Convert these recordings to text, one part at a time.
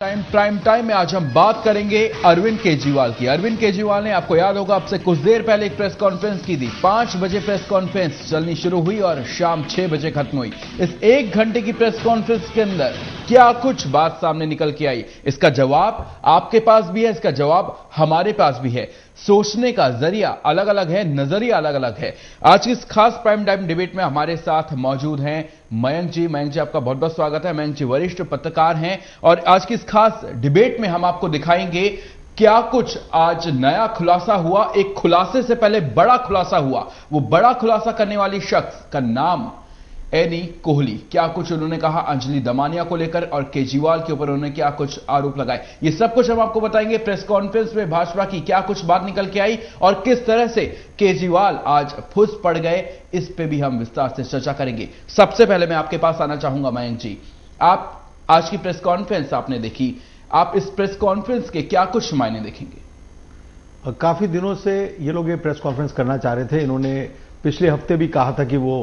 Prime time में आज हम बात करेंगे अरविंद केजरीवाल की। अरविंद केजरीवाल ने, आपको याद होगा, अब से कुछ देर पहले एक प्रेस कॉन्फ्रेंस की थी। 5 बजे प्रेस कॉन्फ्रेंस चलनी शुरू हुई और शाम 6 बजे खत्म हुई। इस 1 घंटे की प्रेस कॉन्फ्रेंस के अंदर क्या कुछ बात सामने निकल के आई, इसका जवाब आपके पास भी है, इसका जवाब हमारे पास भी है। सोचने का जरिया अलग अलग है, नजरिया अलग अलग है। आज की इस खास प्राइम टाइम डिबेट में हमारे साथ मौजूद हैं मयंक जी। मयंक जी, आपका बहुत बहुत स्वागत है। मयंक जी वरिष्ठ पत्रकार हैं और आज की इस खास डिबेट में हम आपको दिखाएंगे क्या कुछ आज नया खुलासा हुआ। एक खुलासे से पहले बड़ा खुलासा हुआ। वो बड़ा खुलासा करने वाली शख्स का नाम एनी कोहली। क्या कुछ उन्होंने कहा अंजलि दमानिया को लेकर और केजरीवाल के ऊपर उन्होंने क्या कुछ आरोप लगाए, ये सब कुछ हम आपको बताएंगे। प्रेस कॉन्फ्रेंस में भाजपा की क्या कुछ बात निकल के आई और किस तरह से केजरीवाल आज फुस पड़ गए, इस पे भी हम विस्तार से चर्चा करेंगे। सबसे पहले मैं आपके पास आना चाहूंगा मयंक जी, आप आज की प्रेस कॉन्फ्रेंस आपने देखी, आप इस प्रेस कॉन्फ्रेंस के क्या कुछ मायने देखेंगे? काफी दिनों से ये लोग ये प्रेस कॉन्फ्रेंस करना चाह रहे थे। इन्होंने पिछले हफ्ते भी कहा था कि वो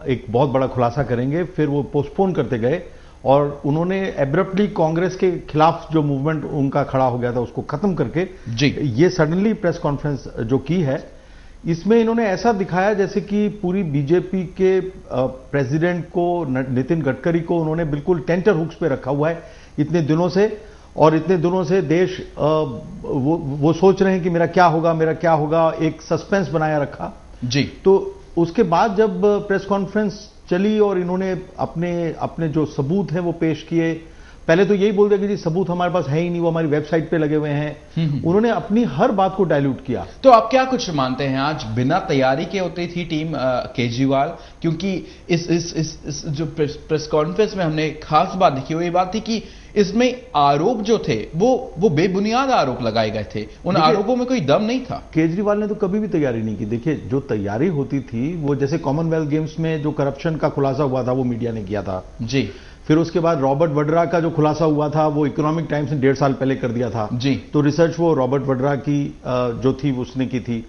एक बहुत बड़ा खुलासा करेंगे, फिर वो पोस्टपोन करते गए और उन्होंने एब्रप्टली कांग्रेस के खिलाफ जो मूवमेंट उनका खड़ा हो गया था उसको खत्म करके जी ये सडनली प्रेस कॉन्फ्रेंस जो की है, इसमें इन्होंने ऐसा दिखाया जैसे कि पूरी बीजेपी के प्रेसिडेंट को, नितिन गडकरी को उन्होंने बिल्कुल टेंटर हुक्स पे रखा हुआ है इतने दिनों से। और इतने दिनों से देश वो सोच रहे हैं कि मेरा क्या होगा, एक सस्पेंस बनाया रखा जी। तो उसके बाद जब प्रेस कॉन्फ्रेंस चली और इन्होंने अपने जो सबूत हैं वो पेश किए, पहले तो यही बोल दिया कि जी सबूत हमारे पास है ही नहीं, वो हमारी वेबसाइट पे लगे हुए हैं। उन्होंने अपनी हर बात को डाइल्यूट किया। तो आप क्या कुछ मानते हैं आज बिना तैयारी के होती थी टीम केजरीवाल? क्योंकि इस जो प्रेस कॉन्फ्रेंस में हमने खास बात देखी वो ये बात थी कि इसमें आरोप जो थे वो बेबुनियाद आरोप लगाए गए थे, उन आरोपों में कोई दम नहीं था। केजरीवाल ने तो कभी भी तैयारी नहीं की। देखिए, जो तैयारी होती थी वो जैसे कॉमनवेल्थ गेम्स में जो करप्शन का खुलासा हुआ था वो मीडिया ने किया था जी। फिर उसके बाद रॉबर्ट वड्रा का जो खुलासा हुआ था वो इकोनॉमिक टाइम्स ने 1.5 साल पहले कर दिया था जी। तो रिसर्च वो रॉबर्ट वड्रा की जो थी उसने की थी,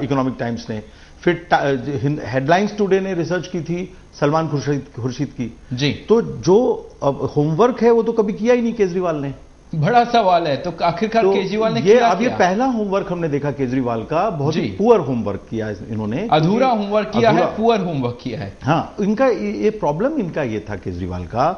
इकोनॉमिक टाइम्स ने। फिर हेडलाइंस टुडे ने रिसर्च की थी सलमान खुर्शीद की जी। तो जो होमवर्क है वो तो कभी किया ही नहीं केजरीवाल ने। बड़ा सवाल है, तो आखिरकार तो केजरीवाल ने ये अब ये पहला होमवर्क हमने देखा केजरीवाल का, बहुत ही पुअर होमवर्क किया इन्होंने, अधूरा होमवर्क किया है, पुअर होमवर्क किया है। हाँ, इनका ये प्रॉब्लम इनका ये था केजरीवाल का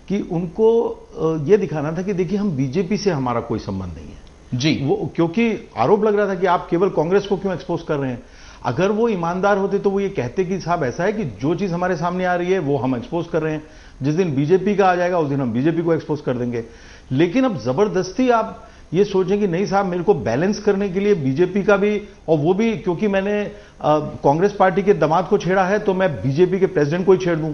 कि उनको ये दिखाना था कि देखिए हम बीजेपी से हमारा कोई संबंध नहीं है जी। वो क्योंकि आरोप लग रहा था कि आप केवल कांग्रेस को क्यों एक्सपोज कर रहे हैं। अगर वो ईमानदार होते तो वो ये कहते कि साहब ऐसा है कि जो चीज हमारे सामने आ रही है वो हम एक्सपोज कर रहे हैं, जिस दिन बीजेपी का आ जाएगा उस दिन हम बीजेपी को एक्सपोज कर देंगे। लेकिन अब जबरदस्ती आप ये सोचें कि नहीं साहब, मेरे को बैलेंस करने के लिए बीजेपी का भी, और वो भी क्योंकि मैंने कांग्रेस पार्टी के दामाद को छेड़ा है तो मैं बीजेपी के प्रेसिडेंट को ही छेड़ दूं,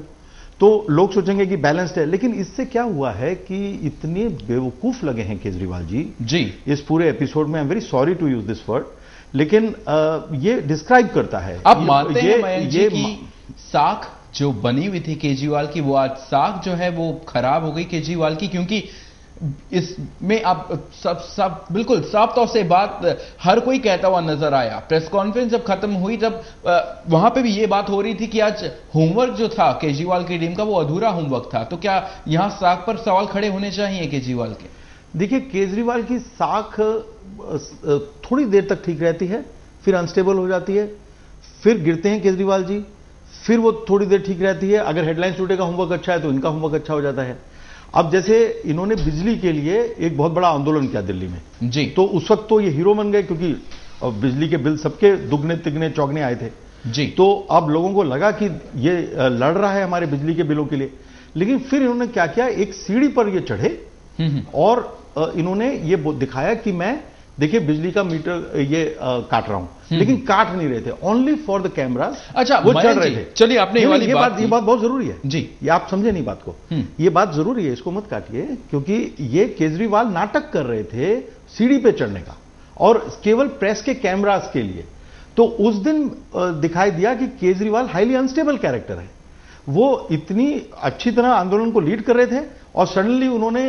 तो लोग सोचेंगे कि बैलेंस्ड है। लेकिन इससे क्या हुआ है कि इतने बेवकूफ लगे हैं केजरीवाल जी इस पूरे एपिसोड में। I am very sorry to use this word, लेकिन ये डिस्क्राइब करता है। आप मानते हैं मयंक जी कि साख जो बनी हुई थी केजरीवाल की, वो आज साख जो है वो खराब हो गई केजरीवाल की? क्योंकि इसमें आप सब बिल्कुल साफ तौर से बात हर कोई कहता हुआ नजर आया। प्रेस कॉन्फ्रेंस जब खत्म हुई तब वहां पे भी ये बात हो रही थी कि आज होमवर्क जो था केजरीवाल की टीम का वो अधूरा होमवर्क था। तो क्या यहां साख पर सवाल खड़े होने चाहिए केजरीवाल के? देखिए, केजरीवाल की साख थोड़ी देर तक ठीक रहती है, फिर अनस्टेबल हो जाती है, फिर गिरते हैं केजरीवाल जी, फिर वो थोड़ी देर ठीक रहती है। अगर हेडलाइंस टुडे का होमवर्क अच्छा है तो इनका होमवर्क अच्छा हो जाता है। अब जैसे इन्होंने बिजली के लिए एक बहुत बड़ा आंदोलन किया दिल्ली में जी, तो उस वक्त तो ये हीरो बन गए क्योंकि बिजली के बिल सबके दुगने तिगने चौगने आए थे जी। तो अब लोगों को लगा कि ये लड़ रहा है हमारे बिजली के बिलों के लिए। लेकिन फिर इन्होंने क्या किया, एक सीढ़ी पर ये चढ़े और इन्होंने ये दिखाया कि मैं देखिए बिजली का मीटर ये काट रहा हूं, लेकिन काट नहीं रहे थे, ओनली फॉर द कैमरा। अच्छा, वो चढ़ रहे थे। चलिए, आपने ये बात बहुत जरूरी है जी, ये आप समझे नहीं बात को, ये बात जरूरी है, इसको मत काटिए, क्योंकि ये केजरीवाल नाटक कर रहे थे सीढ़ी पे चढ़ने का और केवल प्रेस के कैमरास के लिए। तो उस दिन दिखाई दिया कि केजरीवाल हाईली अनस्टेबल कैरेक्टर है। वो इतनी अच्छी तरह आंदोलन को लीड कर रहे थे और सडनली उन्होंने,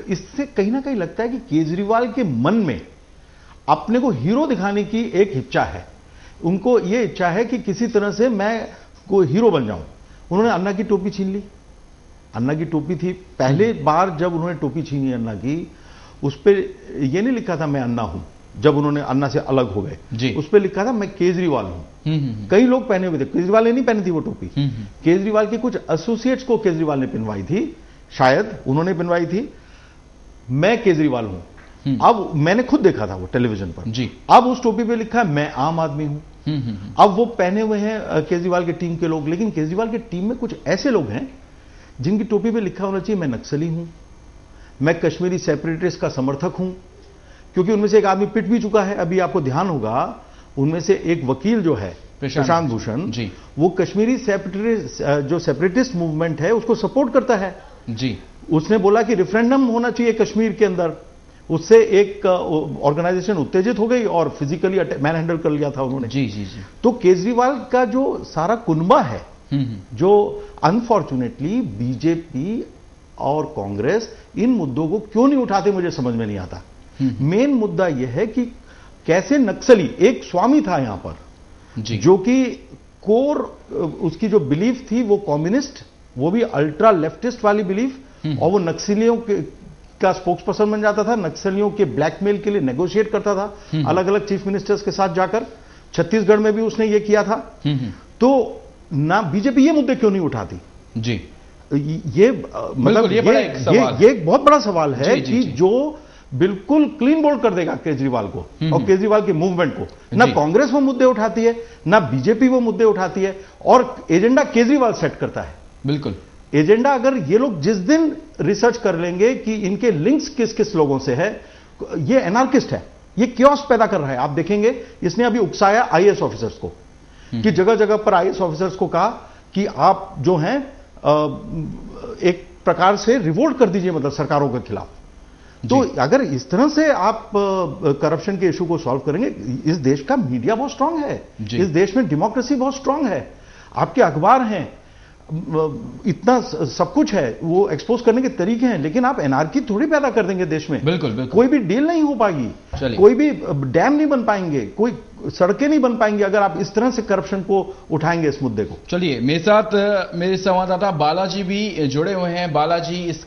इससे कहीं ना कहीं लगता है कि केजरीवाल के मन में अपने को हीरो दिखाने की एक इच्छा है। उनको ये इच्छा है कि किसी तरह से मैं कोई हीरो बन जाऊं। उन्होंने अन्ना की टोपी छीन ली, अन्ना की टोपी थी। पहले बार जब उन्होंने टोपी छीनी अन्ना की, उस पर यह नहीं लिखा था मैं अन्ना हूं, जब उन्होंने अन्ना से अलग हो गए, उस पर लिखा था मैं केजरीवाल हूं। कई लोग पहने हुए थे, केजरीवाल ने नहीं पहनी थी वो टोपी, केजरीवाल के कुछ एसोसिएट्स को केजरीवाल ने पहनवाई थी, शायद उन्होंने पहनवाई थी, मैं केजरीवाल हूं। अब मैंने खुद देखा था वो टेलीविजन पर जी। अब उस टोपी पे लिखा है मैं आम आदमी हूं। अब वो पहने हुए हैं केजरीवाल की टीम के लोग, लेकिन केजरीवाल की टीम में कुछ ऐसे लोग हैं जिनकी टोपी पे लिखा होना चाहिए मैं नक्सली हूं, मैं कश्मीरी सेपरेटिस्ट का समर्थक हूं, क्योंकि उनमें से एक आदमी पिट भी चुका है। अभी आपको ध्यान होगा, उनमें से एक वकील जो है प्रशांत भूषण जी, वो कश्मीरी सेपरेटिस्ट मूवमेंट है उसको सपोर्ट करता है जी। उसने बोला कि रेफरेंडम होना चाहिए कश्मीर के अंदर, उससे एक ऑर्गेनाइजेशन उत्तेजित हो गई और फिजिकली मैन हैंडल कर लिया था उन्होंने जी जी जी। तो केजरीवाल का जो सारा कुनबा है, जो अनफॉर्चुनेटली बीजेपी और कांग्रेस इन मुद्दों को क्यों नहीं उठाते मुझे समझ में नहीं आता। मेन मुद्दा यह है कि कैसे नक्सली, एक स्वामी था यहां पर जी, जो कि कोर उसकी जो बिलीफ थी वो कम्युनिस्ट, वो भी अल्ट्रा लेफ्टिस्ट वाली बिलीफ, और वो नक्सलियों का स्पोक्स पर्सन बन जाता था, नक्सलियों के ब्लैकमेल के लिए नेगोशिएट करता था अलग अलग चीफ मिनिस्टर्स के साथ जाकर। छत्तीसगढ़ में भी उसने ये किया था। तो ना बीजेपी ये मुद्दे क्यों नहीं उठाती जी? ये मतलब ये एक बहुत बड़ा सवाल है जी, कि जी, जो बिल्कुल क्लीन बोल्ड कर देगा केजरीवाल को और केजरीवाल के मूवमेंट को। ना कांग्रेस वो मुद्दे उठाती है, ना बीजेपी वो मुद्दे उठाती है, और एजेंडा केजरीवाल सेट करता है। बिल्कुल एजेंडा अगर ये लोग जिस दिन रिसर्च कर लेंगे कि इनके लिंक्स किस किस लोगों से है, ये एनार्किस्ट है, ये क्योस पैदा कर रहा है। आप देखेंगे इसने अभी उकसाया आईएएस ऑफिसर्स को, कि जगह जगह पर आईएएस ऑफिसर्स को कहा कि आप जो हैं एक प्रकार से रिवोल्ट कर दीजिए, मतलब सरकारों के खिलाफ। तो अगर इस तरह से आप करप्शन के इशू को सॉल्व करेंगे, इस देश का मीडिया बहुत स्ट्रांग है, इस देश में डेमोक्रेसी बहुत स्ट्रांग है, आपके अखबार हैं, इतना सब कुछ है, वो एक्सपोज करने के तरीके हैं, लेकिन आप एनार्की थोड़ी पैदा कर देंगे देश में। बिल्कुल, बिल्कुल। कोई भी डील नहीं हो पाएगी, कोई भी डैम नहीं बन पाएंगे, कोई सड़कें नहीं बन पाएंगी अगर आप इस तरह से करप्शन को उठाएंगे, इस मुद्दे को। चलिए, मेरे साथ मेरे संवाददाता बालाजी भी जुड़े हुए हैं। बालाजी, इस